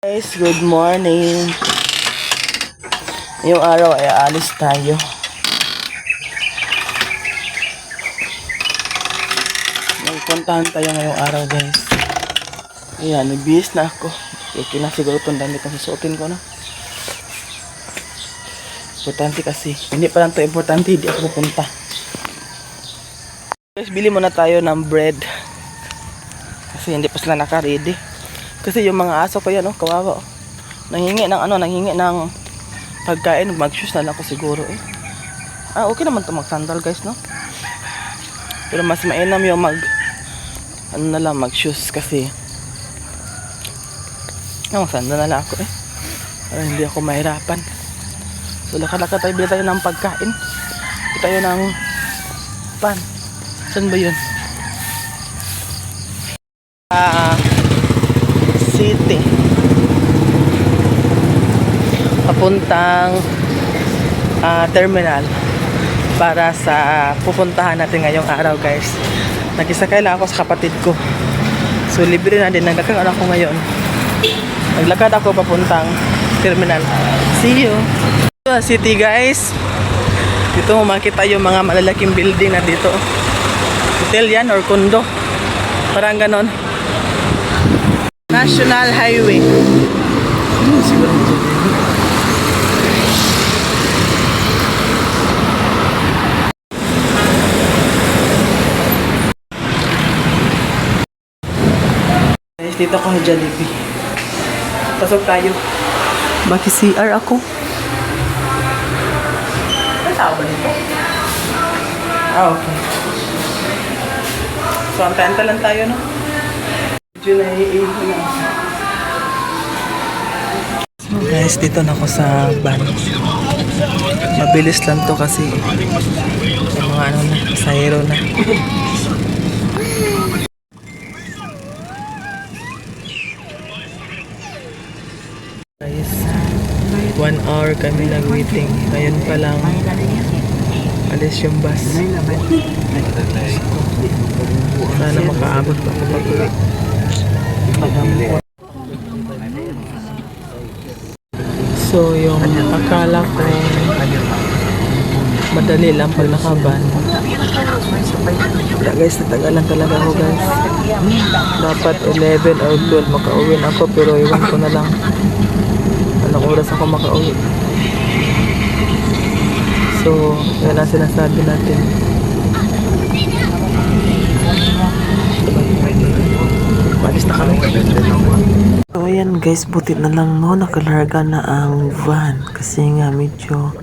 Guys, good morning. Yung araw ay aalis tayo. Magpuntahan tayo ngayong araw, guys. Ayan, nagbihis na ako. Okay na siguro itong damit na susuotin ko, no? Importante kasi. Hindi pa lang ito importante, hindi ako pupunta. Guys, bili muna tayo ng bread. Kasi hindi pa sila naka-ready. Kasi yung mga aso ko yan, oh, kawawa, oh. Nanghingi ng pagkain. Mag-shoes na lang ako siguro, eh. Okay naman ito mag-sandal, guys, no? Pero mas mainam yung mag-shoes kasi mag-sandal na lang ako, eh. Para hindi ako mahirapan. So, lakad-lakad tayo, bili tayo ng pagkain. Bili tayo ng pan. Saan ba yun? City. Papuntang terminal para sa pupuntahan natin ngayong araw, guys. Nagisakay lang ako sa kapatid ko. So, libre na din. Naglakad ako ngayon. Naglakad ako papuntang terminal. See you! City, guys. Dito mo makita yung mga malalaking building na dito. Hotel yan or condo. Parang ganon. National Highway. Guys, dito ako sa Jollibee. Pasok tayo. Bakit CR ako? Kasama ba nito? Okay. So, antay-antay lang tayo, no? Medyo naiihi na. So, guys, dito na ako sa van. Mabilis lang to kasi yung mga pasahero na. Guys, 1 hour kami nag-waiting. Ngayon pa lang alis yung bus. Sana makaabot pa ako pag-uwi. So, yung akala ko madali lang pag nakaban. Wala, guys, natagalan talaga ako, guys. Dapat 11 or 12 makauwi na ako, pero iwan ko na lang anong oras ako makauwi. So, yan ang sinasabi natin. Malis na kami. So, ayan, guys, buti na lang, no, nakalarga na ang van. Kasi nga medyo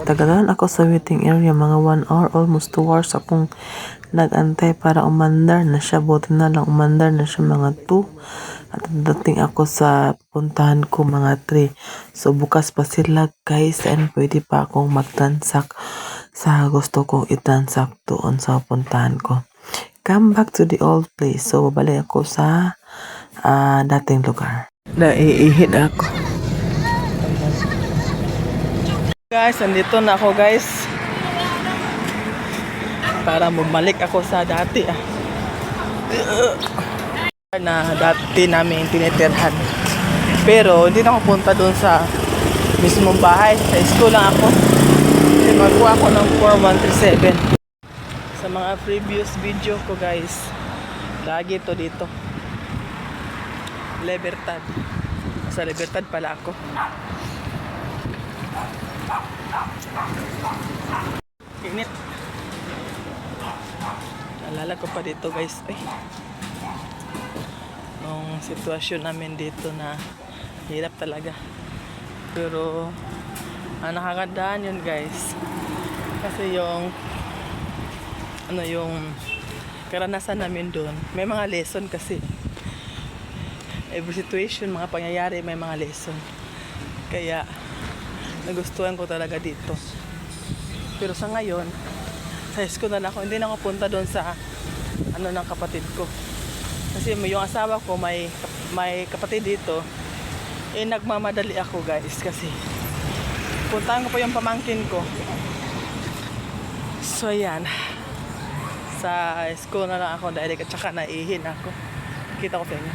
tagalan ako sa waiting area. Mga 1 hour, almost 2 hours akong nag-antay para umandar na siya. Buti na lang umandar na siya mga 2. At dating ako sa puntahan ko mga 3. So, bukas pa sila, guys, and pwede pa akong mag-transact sa gusto kong i-transact doon sa puntahan ko. Come back to the old place. So, babalik ako sa dating lugar. Naiihid ako. Guys, andito na ako, guys. Para bumalik ako sa dati, na dati namin tinitirhan. Pero hindi na ako punta doon sa mismong bahay. Sa school lang ako. Kasi magkuha ako ng 4137. Sa mga previous video ko, guys, lagi to dito. Libertad. Sa Libertad pala ako. Init. Naalala ko pa dito, guys. Ay. Nung sitwasyon namin dito na hirap talaga. Pero nakakadaan yun, guys. Kasi yung karanasan namin doon, may mga lesson kasi. Every situation, mga pangyayari, may mga lesson. Kaya nagustuhan ko talaga dito. Pero sa ngayon, sa school na ako, hindi na ako punta doon sa ng kapatid ko. Kasi yung asawa ko may kapatid dito. Nagmamadali ako, guys, kasi puntahan ko pa yung pamangkin ko. So, yan. Sa school na lang ako direct at saka naihin ako. Kita ko sa inyo.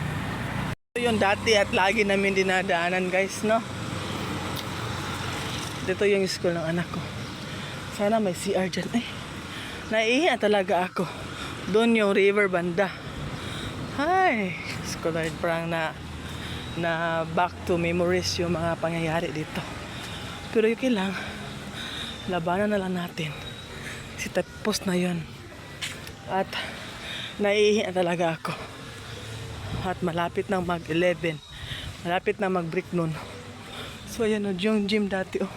Ito yung dati at lagi namin dinadaanan guys, no? Dito yung school ng anak ko. Sana may CR dyan. Naihin talaga ako. Doon yung river banda. Hi! School na parang na back to memories yung mga pangyayari dito. Pero okay lang. Labanan na lang natin. Si tapos na yun. At naiihi talaga ako. At malapit na mag-11. Malapit na mag-break noon. So ayan o, yung gym dati o.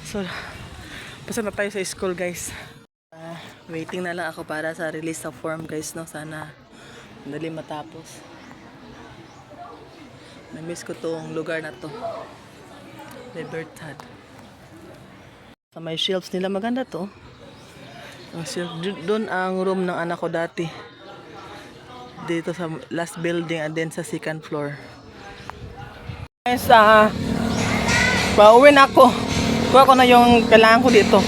So, basta na tayo sa school guys. Waiting na lang ako para sa release of form guys, no. Sana dali matapos. Na-miss ko tong lugar na to. Libertad. Sa may shelves nila maganda to. Doon ang room ng anak ko dati. Dito sa last building and then sa second floor. Guys, pauwi na ako. Kuha ko na yung kailangan ko dito.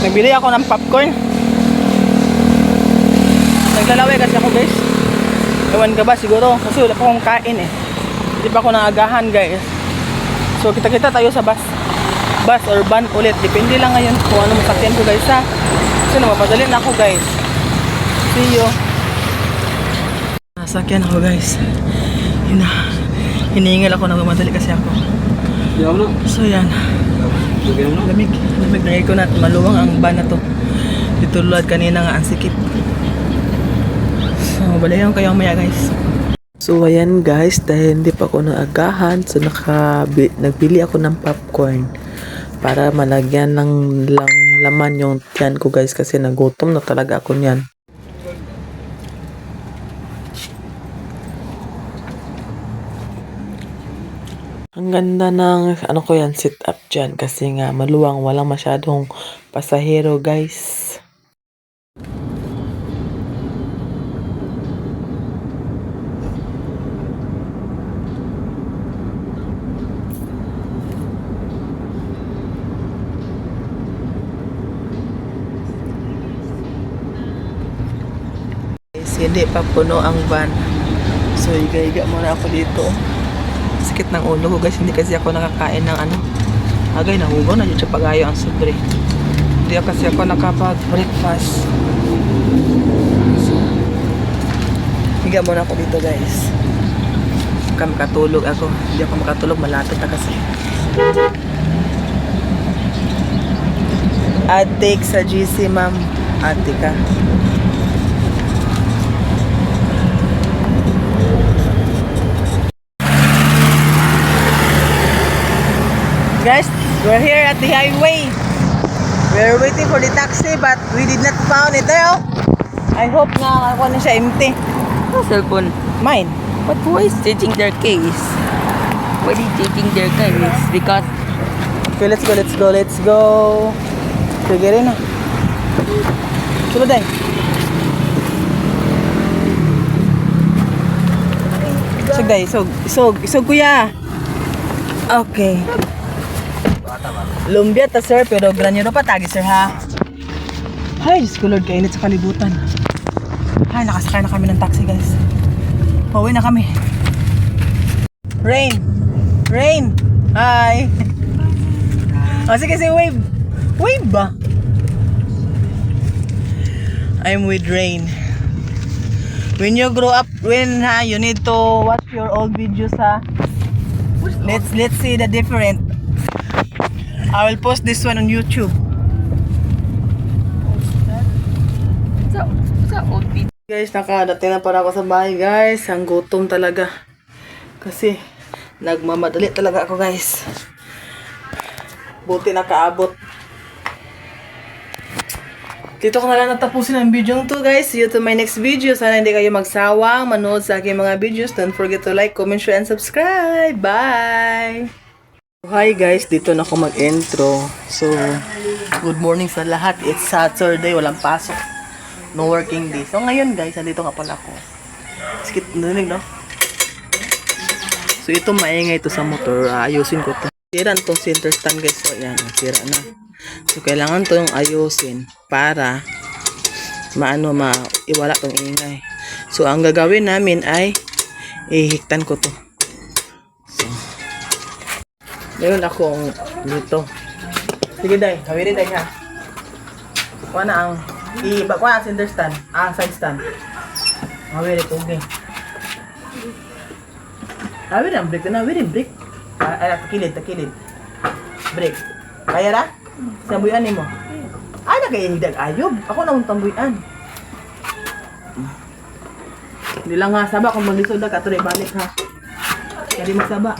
Nagbili ako ng popcorn. Naglalaway kasi ako guys. Ewan ka ba siguro? Kasi wala pa akong kain eh. Hindi pa ako naagahan guys. So kita-kita tayo sa bus. Bus or van ulit. Depende lang ngayon kung ano masakyan ko guys ha. Kasi mamadali na ako guys. See you. Nasakyan ako guys. Hinihingal ako na mamadali kasi ako. So yan. Lamig na ko na. Maluwang ang van na to. Ditulad kanina nga ang sikip. So balayan kayo maya guys. So ayan guys, dahil hindi pa ako naagahan, so nagbili ako ng popcorn para malagyan ng laman yung tiyan ko guys kasi nagutom na talaga ako niyan. Ang ganda ng ano ko yan, sit up dyan kasi nga maluwang, walang masyadong pasahero guys. Hindi pa puno ang van. So higa-higa muna ako dito. Sakit ng ulo ko guys. Hindi kasi ako nakakain ng ano. Agay, nahugaw na dyan sa pagayo ang sobre. Hindi kasi ako nakapag-breakfast. So, higa muna ako dito guys. Makatulog ako. Hindi ako makatulog. Malapit na kasi. Adik sa GC ma'am. Adik ka. Guys, we're here at the highway. We're waiting for the taxi but we did not found it there. I hope na ako na siya empty. Cellphone. Mine. But who is changing their case? Why they changing their case? Because Okay, let's go. Sige rin na. Sulod ay. Isog kuya. Okay. Lumbia ta sir, pero granero pa tagi sir ha. Ay, Diyos ko Lord, kainit sa kalibutan. Ay, nakasakay na kami ng taxi guys. Pauwi na kami. Rain! Hi! O sige, wave! Wave ba? I'm with Rain. When you grow up, you need to watch your old videos ha. Let's see the different. I will post this one on YouTube. sa old video. Guys, nakadating na para ako sa bahay guys. Ang gutom talaga. Kasi nagmamadali talaga ako guys. Buti nakaabot. Dito ko na lang natapusin ang video to guys. See you to my next video. Sana hindi kayo magsawang manood sa aking mga videos. Don't forget to like, comment, share, and subscribe. Bye! Hi guys, dito na ako mag-intro. So, good morning sa lahat. It's Saturday, walang pasok. No working day. So ngayon guys, nandito nga pala ako. Skip, narinig no? So ito maingay ito sa motor. Ayusin ko to. Sira to center stand guys. So ayan, sira na. So kailangan to yung ayusin para iwala tong ingay. So, ang gagawin namin ay ihiktan ko to. So, meron akong dito. Sige, day. Hawirin, day, ha? Kuha na ang center stand. Side stand. Hawirin, okay. Hawirin ang break. Hawirin, break. Takilid. Break. Kaya ra? Sambuyan mo. Nagayinidag ayob. Ako na tambuyan. Hindi lang ha, saba kung maglisod na katuloy balik ha. Kaya di magsaba.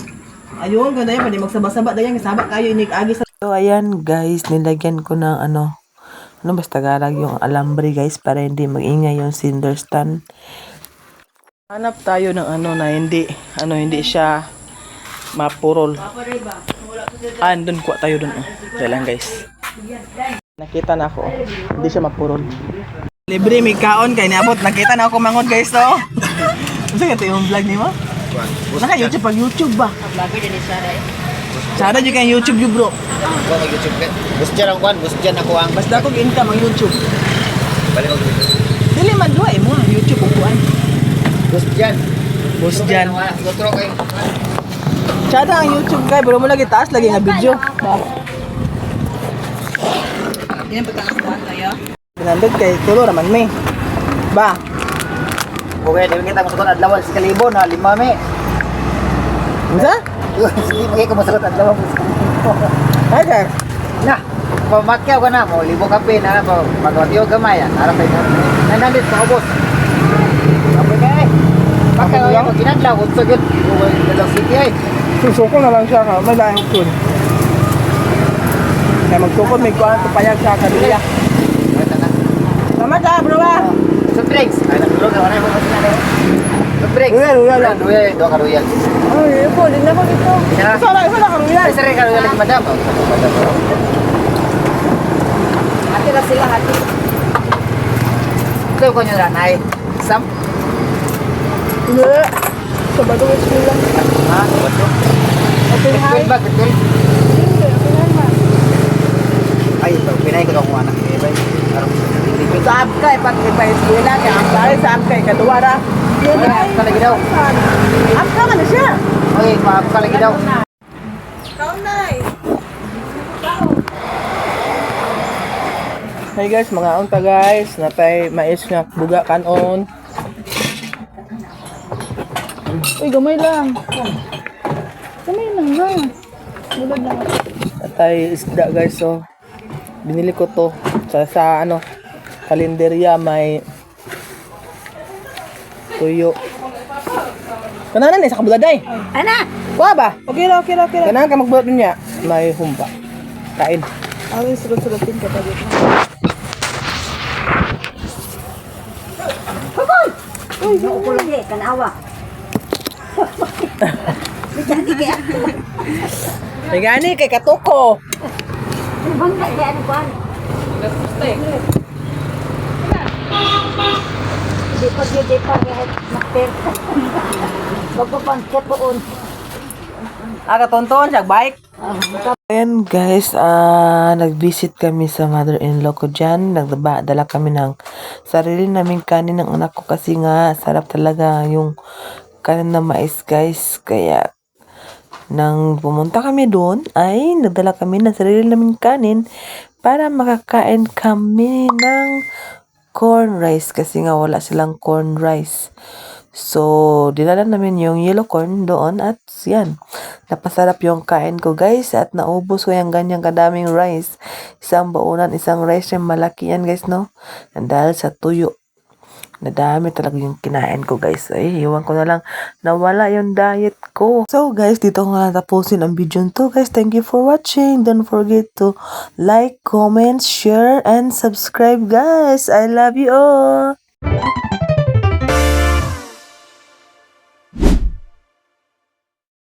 Ayun, kung dayan, pwede magsaba-saba dayan, saba kayo, inig-agi sa... So, ayan guys, nilagyan ko ng basta garag yung alambre guys, para hindi mag-ingay yung cinder stand. Hanap tayo ng na hindi siya mapurol. Andun, kuha tayo dun. Dahil lang guys. Nakita na ako, hindi siya mapurol. Libre, may kaon kay niabot. Nakita na ako mangon guys, no? Ano ka yung vlog ni mo? Naka-YouTube pag YouTube ba? Vlogger din ni Sarah. Sana dyan kayong YouTube yun, bro. Ako mag-YouTube ka. Bus dyan ako ang... Basta akong income ang YouTube. Balik ako dito. Dili man duwa mo, YouTube upuan. Bus dyan. Lutro kayo. Sana ang YouTube kay, bro mo lagi taas lagi nga video. Hindi na pagkakakuha tayo. Pinandod kay tulo naman may. Ba? Okay, di kita masukot adlaw sa kalibo na 5 me. Isa? Sige, magay ko masukot adlaw sa kalibo. Ay, sir. Na, pamakyaw ka na mo, libo kape na magwatiyo gamay. Harap kayo mo. Nanandit, paubos. Kape ka eh. Pakyaw yan, ginadlaw, utso yun. Dalaw city ay. Susukol na lang siya ka, may dahil kun. Kaya magtukod, may kuhaan payag siya kaduya. Tama ka, bro ba? Soft drinks. Ay, nagulog na wala mo sila na. Soft drinks. Ruyal. Dua ka ruyal. Ay, po, din na ko dito. Isa na ka ruyal. Ay, sari ka ruyal lagi madam. Hati na sila, hati. Ito ko nyo ranay. Sam? Hindi. Sabado ko sila. Ha? Sabado? Okay, hi. Ketul ba? Ketul? Hindi, okay na. Ay, ito. Pinay ko na kung anak. Eh, bay. Sa Amkay, pag ipa-eskwela, kaya Amkay, sa Amkay, kaduwara. Yun na, kalagi daw. Amkay ka na siya. Okay, kalagi daw. Kaunay. Hey guys, mga unta guys, natay mais nga buga kanon. Uy, gamay lang. Gamay lang ha. Bulod lang. Natay isda guys, so binili ko to sa kalenderya, may tuyo. Kananan sa kabuladay. Ana! Kuha ba? Okay ra. Kananan ka magbulat niya. May humba. Kain. Awin sulod-sulotin ka tayo. Uy, ko lagi, kanawa. Jadi kaya. May gani kay katuko. Bang kaya ano ba? Di pa nakter. Magpapangkit poon. Katonton siya bike. Ayan guys, nag-visit kami sa mother-in-law ko dyan. Dala kami ng sarili naming kanin ng anak ko kasi nga sarap talaga yung kanin na mais guys. Kaya nang pumunta kami doon ay nagdala kami ng sarili naming kanin para makakain kami ng corn rice kasi nga wala silang corn rice. So, dinala namin yung yellow corn doon at yan. Napasarap yung kain ko guys at naubos ko yung ganyang kadaming rice. Isang baunan, isang rice yung malaki yan guys, no? And dahil sa tuyo. Nadami talaga yung kinain ko guys. Ay, iwan ko na lang nawala yung diet ko. So guys, dito ko nga tapusin ang video to guys. Thank you for watching. Don't forget to like, comment, share, and subscribe guys. I love you all.